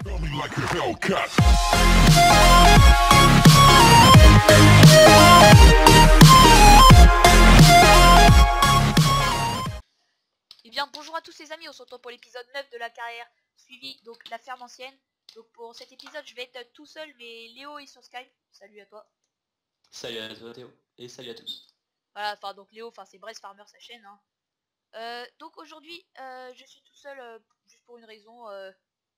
Eh bien bonjour à tous les amis, on se retrouve pour l'épisode 9 de la carrière, suivi donc la ferme ancienne. Donc pour cet épisode je vais être tout seul, mais Léo est sur Skype. Salut à toi. Salut à toi Théo, et salut à tous. Voilà, enfin donc Léo, enfin c'est Brace Farmer sa chaîne hein. Donc aujourd'hui je suis tout seul juste pour une raison,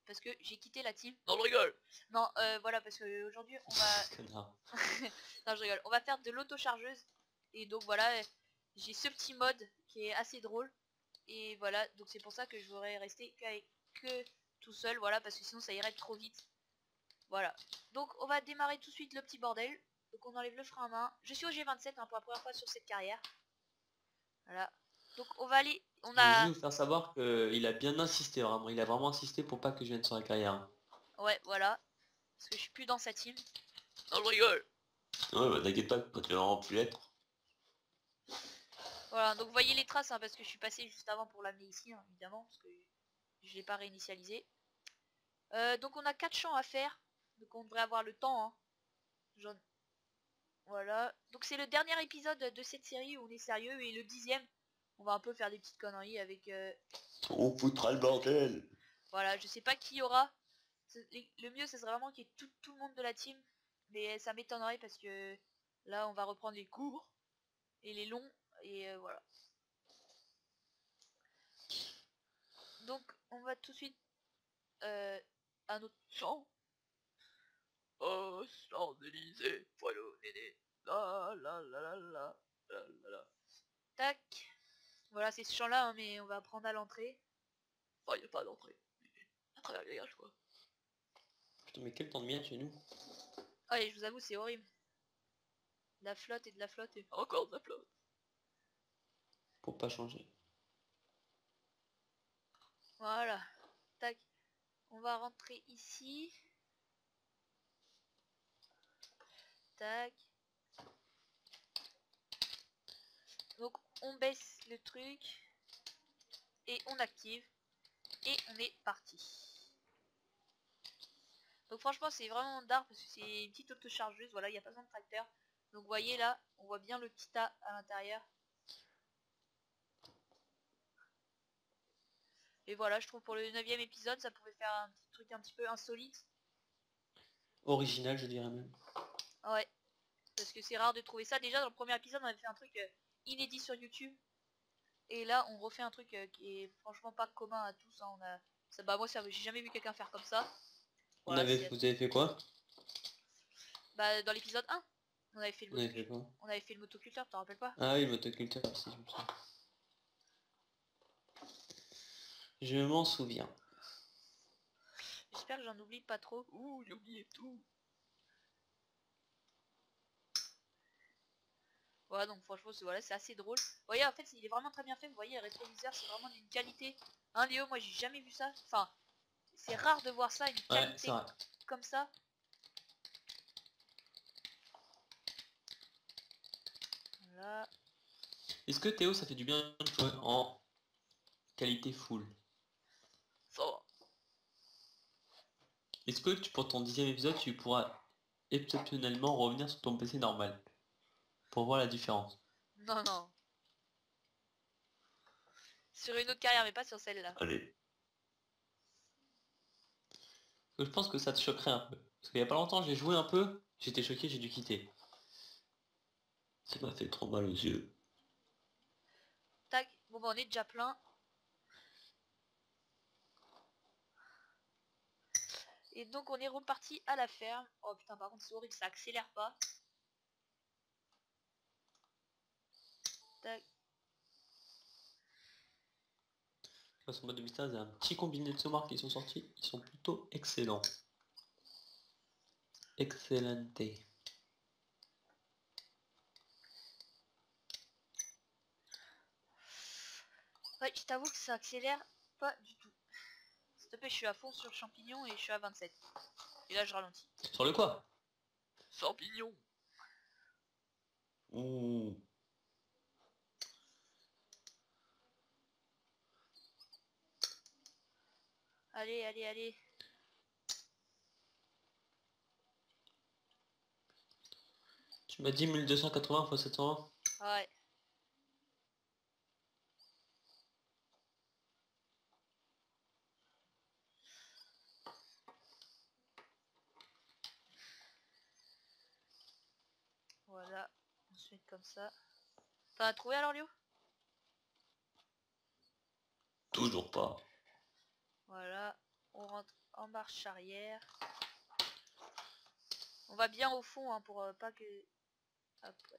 parce que j'ai quitté la team. Non je rigole. Non voilà, parce que aujourd'hui on va... Connard. Non je rigole, on va faire de l'auto-chargeuse. Et donc voilà, j'ai ce petit mode qui est assez drôle. Et voilà, donc c'est pour ça que je voudrais rester que tout seul, voilà, parce que sinon ça irait trop vite. Voilà, donc on va démarrer tout de suite le petit bordel. Donc on enlève le frein à main. Je suis au G27 hein, pour la première fois sur cette carrière. Voilà, donc on va aller, on Je veux a... juste vous faire savoir qu'il a bien insisté, vraiment. Il a vraiment insisté pour pas que je vienne sur la carrière. Ouais, voilà, parce que je suis plus dans sa team. Non, je rigole. Ouais, bah t'inquiète pas, quand tu vas vraiment plus l'être. Voilà, donc vous voyez les traces hein, parce que je suis passé juste avant pour l'amener ici, hein, évidemment, parce que je l'ai pas réinitialisé. Donc on a 4 champs à faire, donc on devrait avoir le temps. Hein. Voilà, donc c'est le dernier épisode de cette série où on est sérieux, et le 10ème, on va un peu faire des petites conneries avec... On foutra le bordel. Voilà, je sais pas qui y aura. Le mieux, ce serait vraiment qu'il y ait tout le monde de la team, mais ça m'étonnerait parce que là, on va reprendre les courts et les longs, et voilà. Donc, on va tout de suite à notre champ. Oh, Champs-Élysées, voilà, néné. La la la la la la la la. Tac. Voilà, c'est ce champ-là, hein, mais on va prendre à l'entrée. Oh, il n'y a pas d'entrée. À travers les gages, quoi. Putain, mais quel temps de merde chez nous. Ah, et je vous avoue, c'est horrible. De la flotte et de la flotte et encore de la flotte. Pour pas changer. Voilà. Tac. On va rentrer ici. Tac. Donc on baisse le truc. Et on active. Et on est parti. Donc franchement c'est vraiment d'art parce que c'est une petite auto-chargeuse. Voilà, il n'y a pas besoin de tracteur. Donc vous voyez là, on voit bien le petit A à l'intérieur. Et voilà, je trouve pour le 9ème épisode, ça pouvait faire un petit truc un petit peu insolite. Original, je dirais même. Ouais. Parce que c'est rare de trouver ça. Déjà dans le premier épisode on avait fait un truc inédit sur YouTube. Et là on refait un truc qui est franchement pas commun à tous. Hein. Bah moi j'ai jamais vu quelqu'un faire comme ça. Voilà, Vous avez fait quoi? Bah dans l'épisode 1, on avait fait le Vous avez fait quoi? on avait fait le motoculteur, t'en rappelles pas? Ah oui, le motoculteur, si je me souviens. Je m'en souviens. J'espère que j'en oublie pas trop. Ouh, j'ai oublié tout. Voilà, donc franchement c'est assez drôle. Vous voyez, en fait il est vraiment très bien fait. Vous voyez, le rétroviseur c'est vraiment d'une qualité. Hein Léo, moi j'ai jamais vu ça. Enfin, c'est rare de voir ça, une qualité comme ça. Voilà. Est-ce que Théo, ça fait du bien de jouer en qualité full? Ça va. Est-ce que pour ton 10ème épisode, tu pourras exceptionnellement revenir sur ton PC normal? Pour voir la différence. Non, non. Sur une autre carrière, mais pas sur celle-là. Allez. Je pense que ça te choquerait un peu. Parce qu'il y a pas longtemps, j'ai joué un peu, j'étais choqué, j'ai dû quitter. Ça m'a fait trop mal aux yeux. Tac. Bon bah on est déjà plein. Et donc on est reparti à la ferme. Oh putain, par contre c'est horrible, ça accélère pas. Tac. Sur mode 2015, il y a un petit combiné de saumons qui sont sortis, ils sont plutôt excellents. Excellente. Ouais, je t'avoue que ça accélère pas du tout. S'il te plaît, je suis à fond sur le champignon et je suis à 27. Et là je ralentis. Sur le quoi? Champignon. Ouh. Allez, allez, allez. Tu m'as dit 1280 x 720. Ouais. Voilà, on se met comme ça. T'en as trouvé alors Léo? Toujours pas. Voilà, on rentre en marche arrière. On va bien au fond hein, pour pas que... Hop, ouais.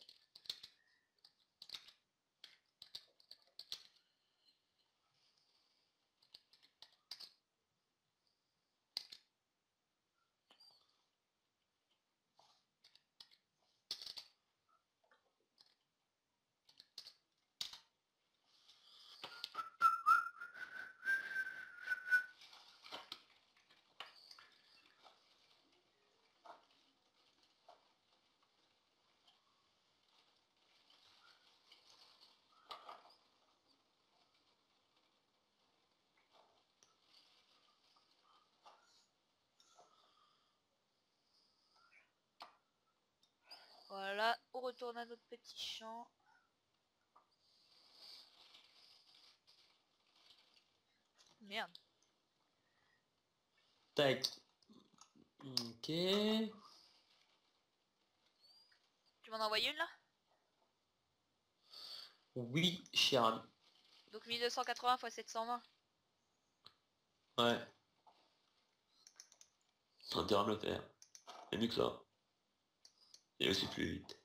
Voilà, on retourne à notre petit champ. Merde. Tac. Ok. Tu m'en as envoyé une là? Oui, cher ami. Donc 1280 x 720. Ouais. Ça intérêt à me le faire. Et mieux que ça. Et aussi plus vite.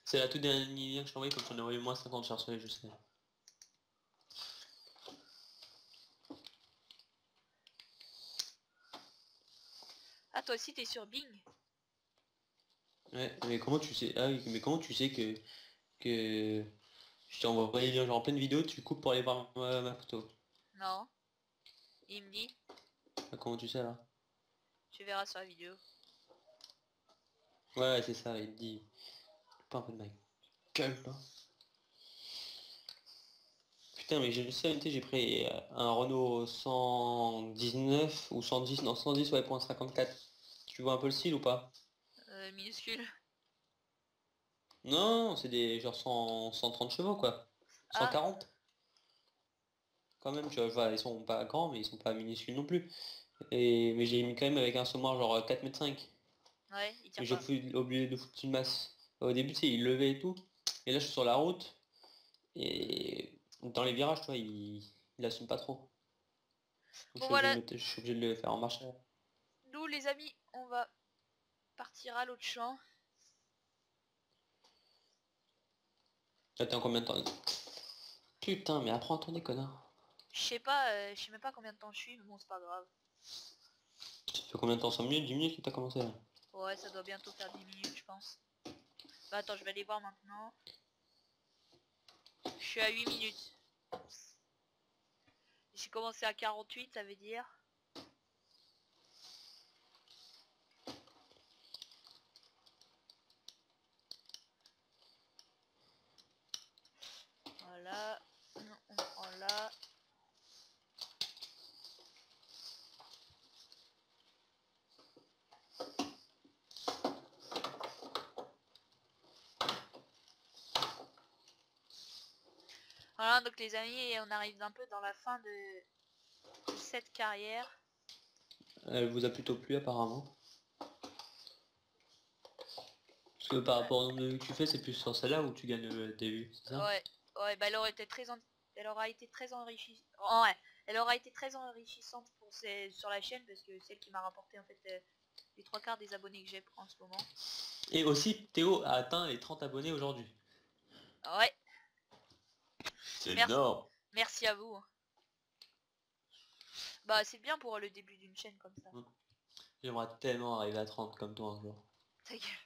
C'est la toute dernière lien que je t'ai envoyé, comme j'en ai envoyé moins 50 sur je sais. Ah toi aussi t'es sur Bing? Ouais, mais comment tu sais... Ah oui, mais comment tu sais que... Je t'ai envoyé les liens genre en pleine vidéo, tu coupes pour aller voir ma photo. Non. Il me dit, Ah, comment tu sais là? tu verras sur la vidéo. Ouais, c'est ça, il te dit... Pas un peu de ma gueule là. Putain, mais j'ai réussi à noter, j'ai pris un Renault 119 ou 110, non 110 ouais, point 54. Tu vois un peu le style ou pas? Minuscule. Non, c'est des genre 130 chevaux quoi. Ah, 140 quand même, tu vois, ils sont pas grands mais ils sont pas minuscules non plus. Mais j'ai mis quand même avec un semoir genre 4,5 m. ouais, il tire Mais j'ai pas. oublié de foutre une masse. Au début, tu sais, il levait et tout. Et là, je suis sur la route. Et dans les virages, tu vois, il assume pas trop. Donc, Bon voilà, je suis obligé de le faire en marche arrière. nous les amis, on va partir à l'autre champ. Là, t'es en combien de temps? Putain, mais apprends à tourner, connard. Je sais même pas combien de temps je suis, mais bon c'est pas grave. Ça fait combien de temps? 5 minutes, 10 minutes que t'as commencé là? Ouais, ça doit bientôt faire 10 minutes je pense. Bah attends, je vais aller voir maintenant. Je suis à 8 minutes. J'ai commencé à 48, ça veut dire. Voilà, on prend là. Voilà, donc les amis, on arrive un peu dans la fin de cette carrière. Elle vous a plutôt plu, apparemment. Parce que par Ouais, rapport au nombre de vues que tu fais, c'est plus sur celle-là où tu gagnes des vues, c'est ça? ouais, ouais, bah elle aurait été elle aura été très enrichissante. Ouais, elle aura été très enrichissante pour sur la chaîne parce que c'est elle qui m'a rapporté en fait les trois quarts des abonnés que j'ai en ce moment. Et aussi, Théo a atteint les 30 abonnés aujourd'hui. Ouais, C'est merci, énorme. merci à vous. Bah c'est bien pour le début d'une chaîne comme ça. J'aimerais tellement arriver à 30 comme toi un jour. Ta gueule.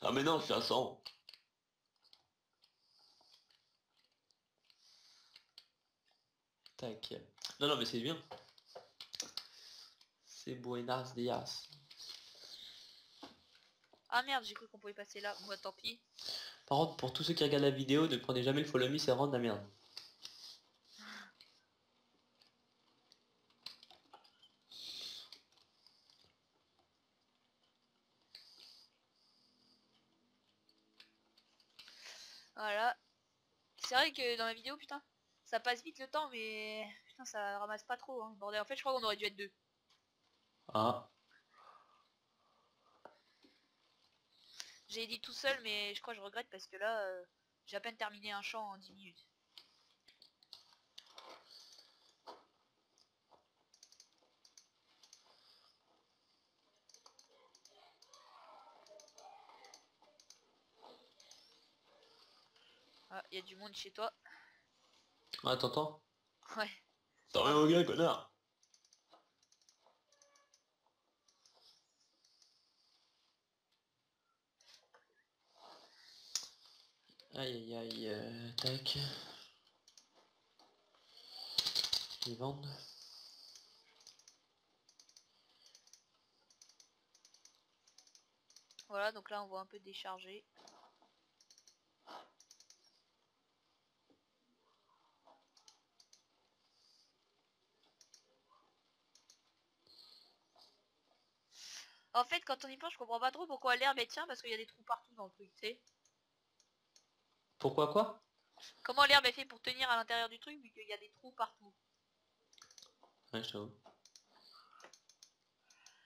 Ah mais non, je suis à 100. Tac. Non, non, mais c'est bien. C'est buenas dias. Ah merde, j'ai cru qu'on pouvait passer là. Moi tant pis. Par contre, pour tous ceux qui regardent la vidéo, ne prenez jamais le follow me, c'est vraiment de la merde. Voilà. C'est vrai que dans la vidéo, putain, ça passe vite le temps, mais putain, ça ramasse pas trop, hein, bordel. En fait, je crois qu'on aurait dû être deux. Ah. J'ai dit tout seul, mais je crois que je regrette parce que là, j'ai à peine terminé un champ en 10 minutes. Ah, il y a du monde chez toi. Ah, t'entends? Ouais. T'as rien au gars, connard. Aïe aïe aïe, tac. Ils vendent. Voilà, donc là, on voit un peu décharger. En fait, quand on y pense, je comprends pas trop pourquoi l'herbe elle tient parce qu'il y a des trous partout dans le truc, tu sais. Pourquoi quoi? Comment l'herbe est fait pour tenir à l'intérieur du truc vu qu'il y a des trous partout. Ouais, je t'avoue.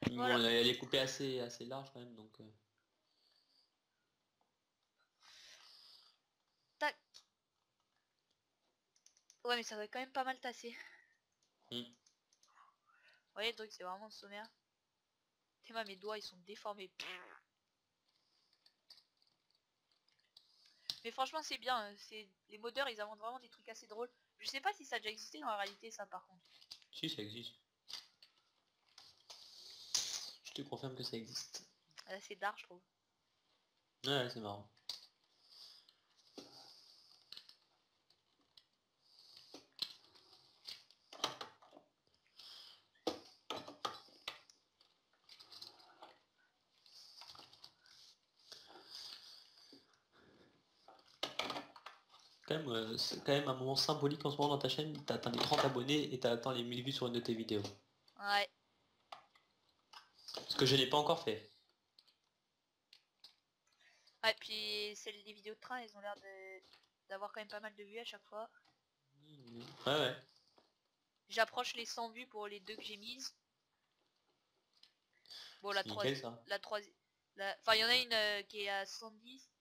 Bon, Voilà. elle est coupée assez large quand même, donc... Tac. Ouais, mais ça doit être quand même pas mal tassé. hmm. Vous voyez, le truc, c'est vraiment le sommaire. Et moi, mes doigts, ils sont déformés. Mais franchement, c'est bien. C'est les modeurs, ils inventent vraiment des trucs assez drôles. Je sais pas si ça a déjà existé dans la réalité, ça, par contre. Si, ça existe. Je te confirme que ça existe. C'est dark, je trouve. Ouais, c'est marrant. C'est quand même un moment symbolique en ce moment dans ta chaîne. T'as atteint les 30 abonnés et t'as atteint les 1000 vues sur une de tes vidéos. Ouais. Ce que je n'ai pas encore fait. Ouais, puis celles des vidéos de train, elles ont l'air d'avoir quand même pas mal de vues à chaque fois. Ouais, ouais. J'approche les 100 vues pour les deux que j'ai mises. Bon, C'est nickel ça. la troisième... Enfin, il y en a une qui est à 70